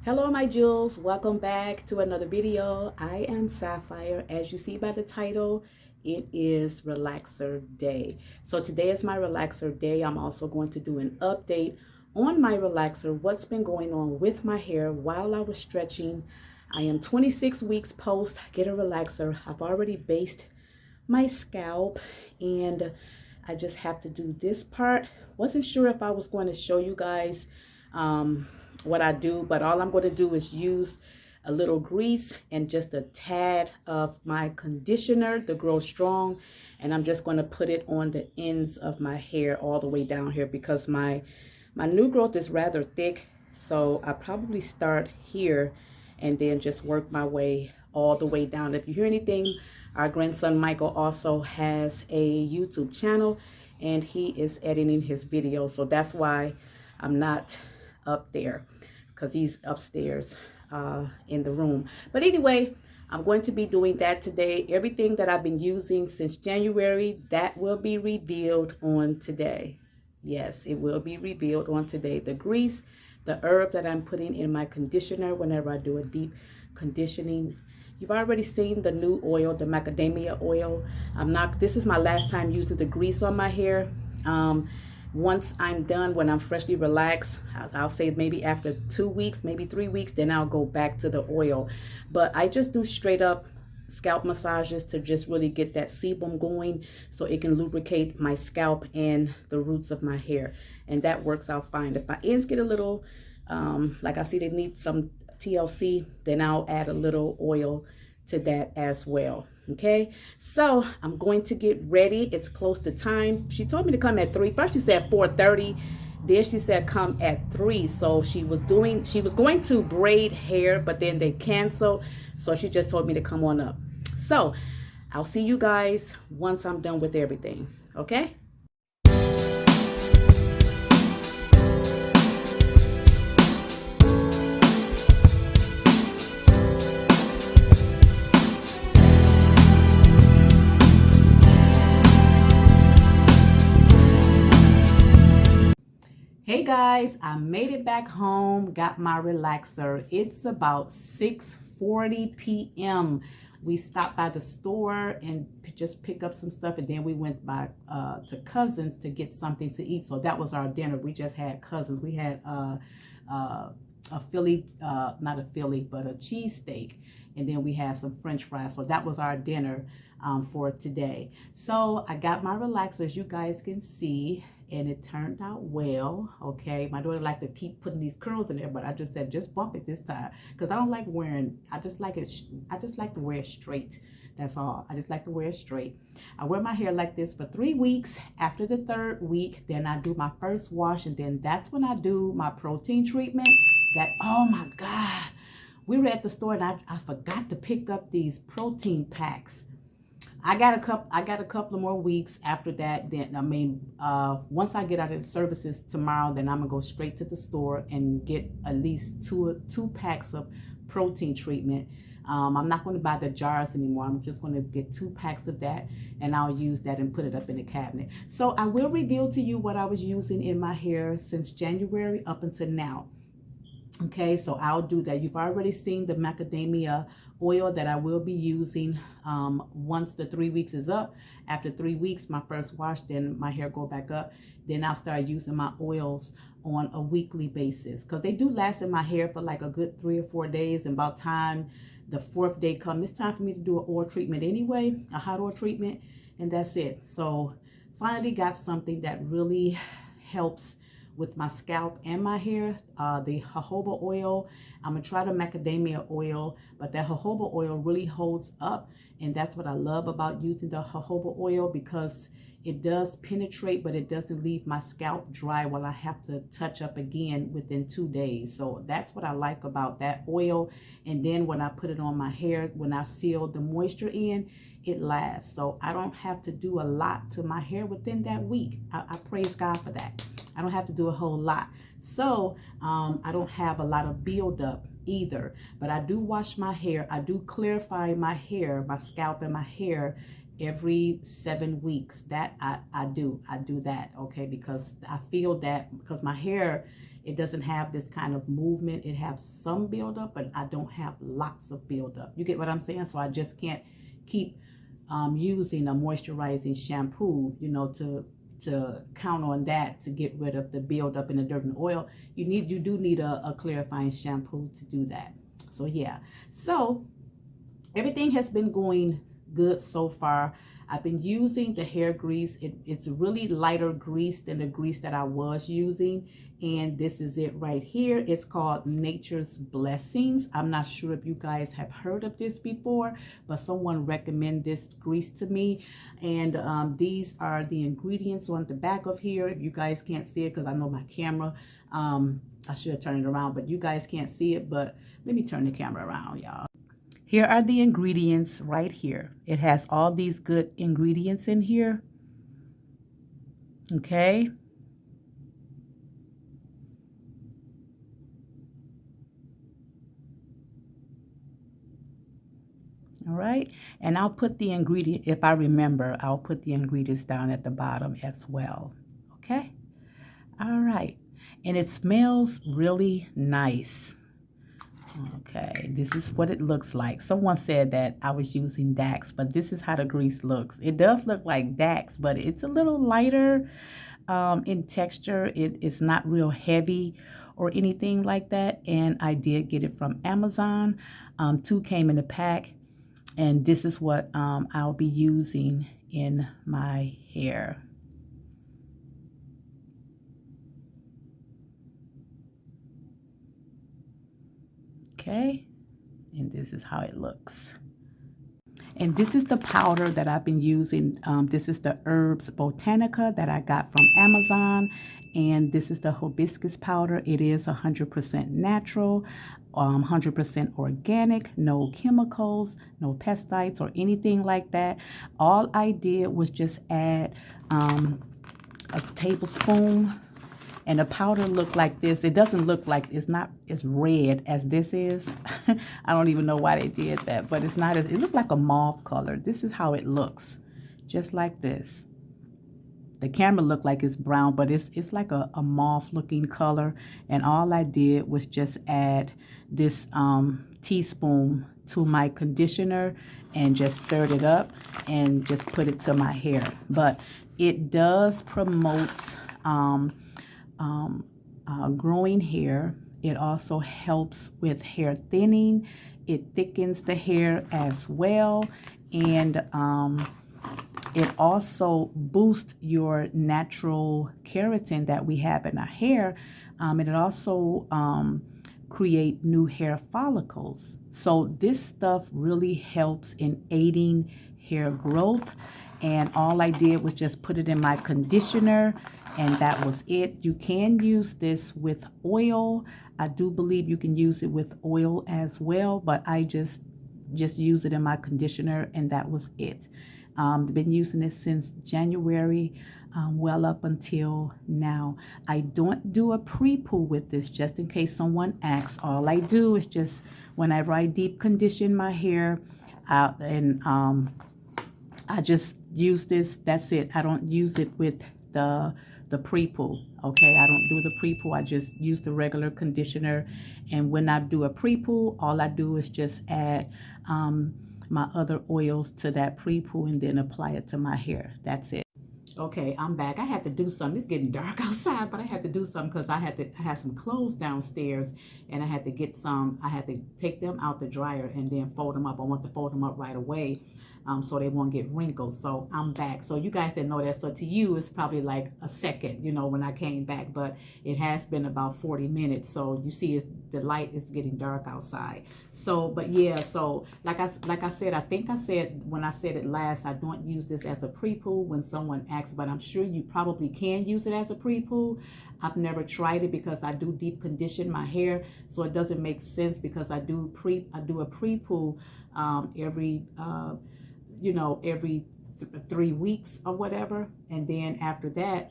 Hello my jewels, welcome back to another video. I am Sapphire. As you see by the title, it is relaxer day. So today is my relaxer day. I'm also going to do an update on my relaxer, what's been going on with my hair while I was stretching. I am 26 weeks post get a relaxer. I've already based my scalp and I just have to do this part. Wasn't sure if I was going to show you guys what I do, but all I'm going to do is use a little grease and just a tad of my conditioner, the Grow Strong, and I'm just going to put it on the ends of my hair all the way down here because my new growth is rather thick, so I probably start here and then just work my way all the way down. If you hear anything, our grandson Michael also has a YouTube channel and he is editing his videos, so that's why I'm not up there because he's upstairs in the room. But anyway, I'm going to be doing that today. Everything that I've been using since January, that will be revealed on today. Yes, it will be revealed on today. The grease, the herb that I'm putting in my conditioner whenever I do a deep conditioning. You've already seen the new oil, the macadamia oil. This is my last time using the grease on my hair. Once I'm done, when I'm freshly relaxed, I'll say maybe after 2 weeks, maybe 3 weeks, then I'll go back to the oil. But I just do straight up scalp massages to just really get that sebum going so it can lubricate my scalp and the roots of my hair. And that works out fine. If my ends get a little, like I see they need some TLC, then I'll add a little oil to that as well. Okay, so I'm going to get ready. It's close to time. She told me to come at 3. First she said 4:30, then she said come at 3. So she was going to braid hair, but then they canceled, so she just told me to come on up. So I'll see you guys once I'm done with everything. Okay. Hey guys, I made it back home, got my relaxer. It's about 6:40 p.m. We stopped by the store and just pick up some stuff, and then we went by to Cousins to get something to eat. So that was our dinner. We just had Cousins. We had a Philly, not a Philly, but a cheesesteak, and then we had some French fries. So that was our dinner for today. So I got my relaxer, as you guys can see, and it turned out well. Okay, my daughter liked to keep putting these curls in there, but I just said just bump it this time because I don't like wearing, I just like to wear it straight. That's all. I just like to wear it straight. I wear my hair like this for 3 weeks. After the 3rd week, then I do my first wash, and then that's when I do my protein treatment. Oh my God, we were at the store and I forgot to pick up these protein packs. I got a couple of more weeks after that. Then once I get out of the services tomorrow, then I'm gonna go straight to the store and get at least two packs of protein treatment. I'm not going to buy the jars anymore. I'm just going to get 2 packs of that, and I'll use that and put it up in the cabinet. So I will reveal to you what I was using in my hair since January up until now. Okay, so I'll do that. You've already seen the macadamia oil that I will be using once the 3 weeks is up. After 3 weeks, my first wash, then my hair go back up. Then I'll start using my oils on a weekly basis because they do last in my hair for like a good 3 or 4 days. And about time the 4th day comes, it's time for me to do an oil treatment anyway, a hot oil treatment, and that's it. So finally got something that really helps with my scalp and my hair. The jojoba oil, I'm gonna try the macadamia oil, but that jojoba oil really holds up, and that's what I love about using the jojoba oil, because it does penetrate, but it doesn't leave my scalp dry while I have to touch up again within 2 days. So that's what I like about that oil. And then when I put it on my hair, when I seal the moisture in, it lasts. So I don't have to do a lot to my hair within that week. I praise God for that. I don't have to do a whole lot. So I don't have a lot of buildup either. But I do wash my hair. I do clarify my hair, my scalp and my hair every 7 weeks. That I do that, okay, because I feel that because my hair It doesn't have this kind of movement. It has some buildup, but I don't have lots of buildup. You get what I'm saying? So I just can't keep using a moisturizing shampoo, you know, to count on that to get rid of the buildup in the dirt and oil. You do need a clarifying shampoo to do that. So yeah, so everything has been going good so far. I've been using the hair grease. It's really lighter grease than the grease that I was using. And this is it right here. It's called Nature's Blessings. I'm not sure if you guys have heard of this before, but someone recommended this grease to me. And these are the ingredients on the back of here. If you guys can't see it, because I know my camera, I should have turned it around, but you guys can't see it. But let me turn the camera around, y'all. Here are the ingredients right here. It has all these good ingredients in here. Okay. All right. And I'll put the ingredient, if I remember, I'll put the ingredients down at the bottom as well. Okay. All right. And it smells really nice. Okay, this is what it looks like. Someone said that I was using Dax, but this is how the grease looks. It does look like Dax, but it's a little lighter in texture. It's not real heavy or anything like that. And I did get it from Amazon. 2 came in a pack. And this is what I'll be using in my hair. Okay, and this is how it looks. And this is the powder that I've been using. This is the Herbs Botanica that I got from Amazon. And this is the Hibiscus powder. It is 100% natural, 100% organic, no chemicals, no pesticides or anything like that. All I did was just add a tablespoon. And the powder looked like this. It doesn't look like, it's not as red as this is. I don't even know why they did that, but it's not as, it looked like a mauve color. This is how it looks, just like this. The camera looked like it's brown, but it's like a mauve looking color. And all I did was just add this teaspoon to my conditioner and just stirred it up and just put it to my hair. But it does promote growing hair. It also helps with hair thinning. It thickens the hair as well. And it also boosts your natural keratin that we have in our hair. And it also create new hair follicles. So this stuff really helps in aiding hair growth. And all I did was just put it in my conditioner, and that was it. You can use this with oil. I do believe you can use it with oil as well, but I just use it in my conditioner, and that was it. I've been using this since January, well up until now. I don't do a pre-poo with this, just in case someone asks. All I do is just, whenever I deep condition my hair, I just use this. That's it. I don't use it with the pre-poo. Okay, I don't do the pre-poo. I just use the regular conditioner. And when I do a pre-poo, all I do is just add my other oils to that pre-poo and then apply it to my hair. That's it. Okay, I'm back. I had to do something. It's getting dark outside, but I had to do something because I had some clothes downstairs, and I had to get some. I had to take them out the dryer and then fold them up. I want to fold them up right away, so they won't get wrinkled. So I'm back. So you guys didn't know that. So to you, it's probably like a second, you know, when I came back, but it has been about 40 minutes. So you see, the light is getting dark outside. So, but yeah, so like I said, I think I said when I said it last, I don't use this as a pre-poo when someone asks, but I'm sure you probably can use it as a pre-poo. I've never tried it because I do deep condition my hair, so it doesn't make sense because I do a pre-poo every every 3 weeks or whatever, and then after that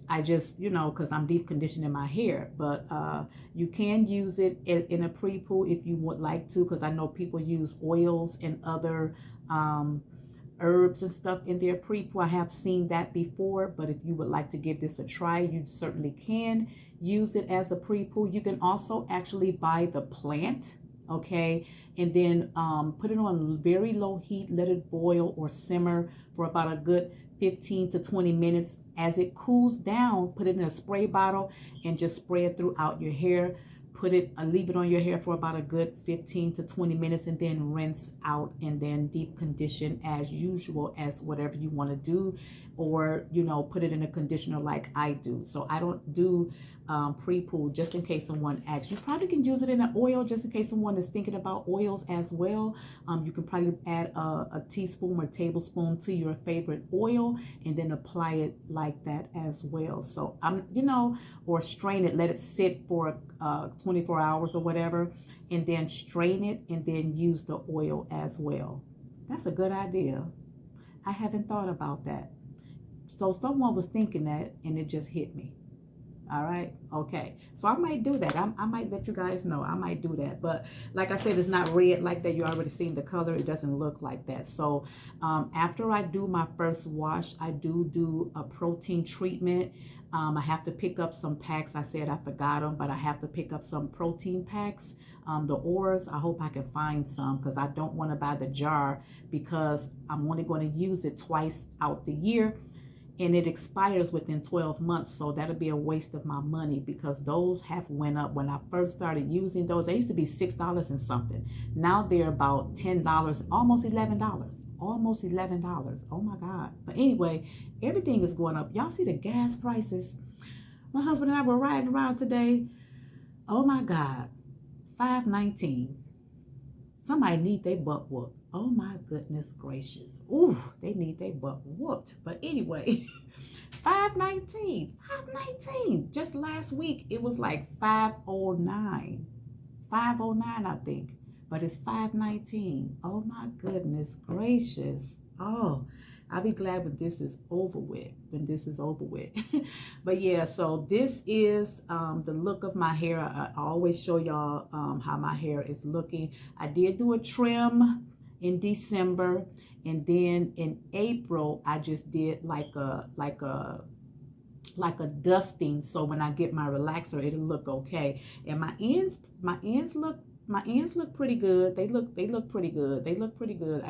I just, because I'm deep conditioning my hair. But you can use it in a pre-poo if you would like to, because I know people use oils and other herbs and stuff in their pre-poo. I have seen that before, but if you would like to give this a try, you certainly can use it as a pre-poo. You can also actually buy the plant, okay, and then put it on very low heat, let it boil or simmer for about a good 15 to 20 minutes. As it cools down, put it in a spray bottle and just spray it throughout your hair. Leave it on your hair for about a good 15 to 20 minutes and then rinse out and then deep condition as usual, as whatever you want to do, or, you know, put it in a conditioner like I do. So I don't do pre-poo, just in case someone asks. You probably can use it in an oil just in case someone is thinking about oils as well. You can probably add a teaspoon or tablespoon to your favorite oil and then apply it like that as well. So you know, or strain it, let it sit for 24 hours or whatever, and then strain it and then use the oil as well. That's a good idea. I haven't thought about that. So someone was thinking that and it just hit me. All right. Okay. So I might do that. I might let you guys know. I might do that. But like I said, it's not red like that. You already seen the color. It doesn't look like that. So after I do my first wash, I do a protein treatment. I have to pick up some packs. I said I forgot them, but I have to pick up some protein packs. The ores, I hope I can find some because I don't want to buy the jar because I'm only going to use it twice out the year. And it expires within 12 months. So that'll be a waste of my money because those have went up. When I first started using those, they used to be $6 and something. Now they're about $10, almost $11. Almost $11. Oh my God. But anyway, everything is going up. Y'all see the gas prices? My husband and I were riding around today. Oh my God. $5.19. Somebody need their butt whooped. Oh my goodness gracious. Ooh, they need their butt whooped. But anyway, $5.19. $5.19. Just last week, it was like $5.09. $5.09, I think. But it's $5.19. Oh my goodness gracious. Oh, I'll be glad when this is over with. But yeah, so this is the look of my hair. I always show y'all how my hair is looking. I did do a trim in December, and then in April I just did like a dusting, so when I get my relaxer it'll look okay. And my ends look pretty good. They look pretty good. I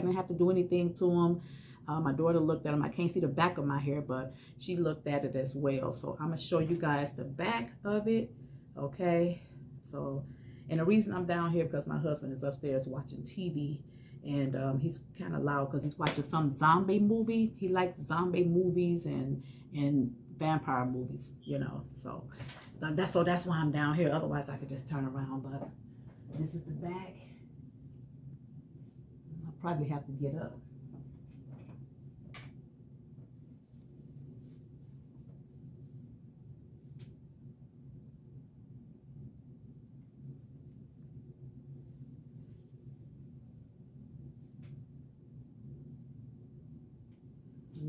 didn't have to do anything to them. My daughter looked at them. I can't see the back of my hair, but she looked at it as well. So I'm gonna show you guys the back of it. Okay, so, and the reason I'm down here because my husband is upstairs watching TV, and he's kind of loud because he's watching some zombie movie. He likes zombie movies and vampire movies, you know. So that's why I'm down here. Otherwise I could just turn around. But this is the back. I'll probably have to get up.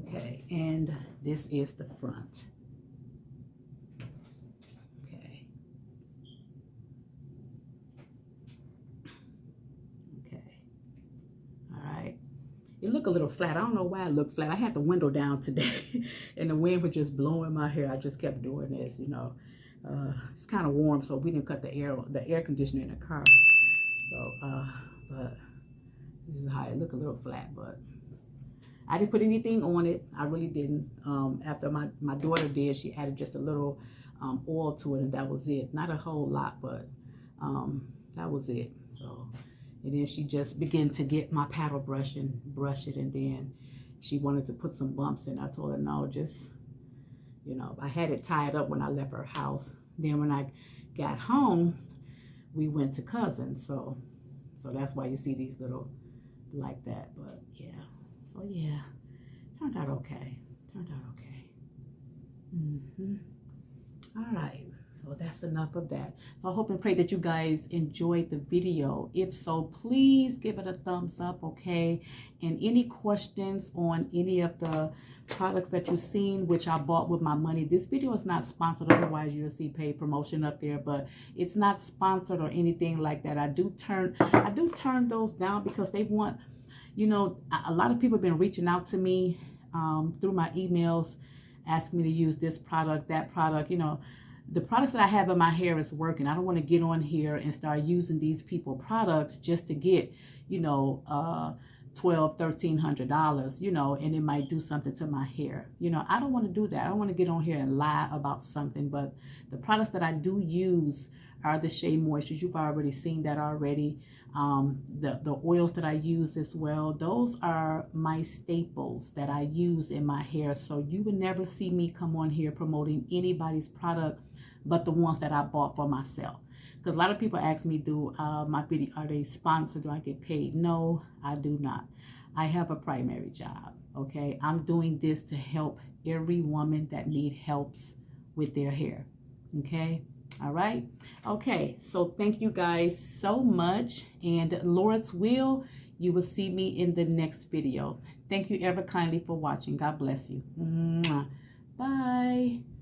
Okay, and this is the front. Okay. Okay. All right. It looked a little flat. I don't know why it looked flat. I had the window down today and the wind was just blowing my hair. I just kept doing this, you know. It's kind of warm, so we didn't cut the air conditioner in the car. So, but this is how it looked, a little flat, but I didn't put anything on it. I really didn't. After my daughter did, she added just a little oil to it, and that was it. Not a whole lot, but that was it. So, and then she just began to get my paddle brush and brush it, and then she wanted to put some bumps in. I told her, no, just, you know, I had it tied up when I left her house. Then when I got home, we went to cousins. So that's why you see these little like that, but yeah. So yeah, turned out okay. All right, so that's enough of that. So I hope and pray that you guys enjoyed the video. If so, please give it a thumbs up, okay? And any questions on any of the products that you've seen, which I bought with my money. This video is not sponsored, otherwise you'll see paid promotion up there, but it's not sponsored or anything like that. I do turn those down because they want, You know, a lot of people have been reaching out to me through my emails, asking me to use this product, that product. You know, the products that I have in my hair is working. I don't want to get on here and start using these people products just to get, you know, $1,200-$1,300, you know, and it might do something to my hair. You know, I don't want to do that. I don't want to get on here and lie about something. But the products that I do use are the Shea Moistures. You've already seen that already. The oils that I use as well, those are my staples that I use in my hair. So you would never see me come on here promoting anybody's product but the ones that I bought for myself. Because a lot of people ask me, do my video, are they sponsored? Do I get paid? No, I do not. I have a primary job, okay? I'm doing this to help every woman that need helps with their hair, okay? All right. Okay, so thank you guys so much. And Lord's will, you will see me in the next video. Thank you ever kindly for watching. God bless you. Mwah. Bye.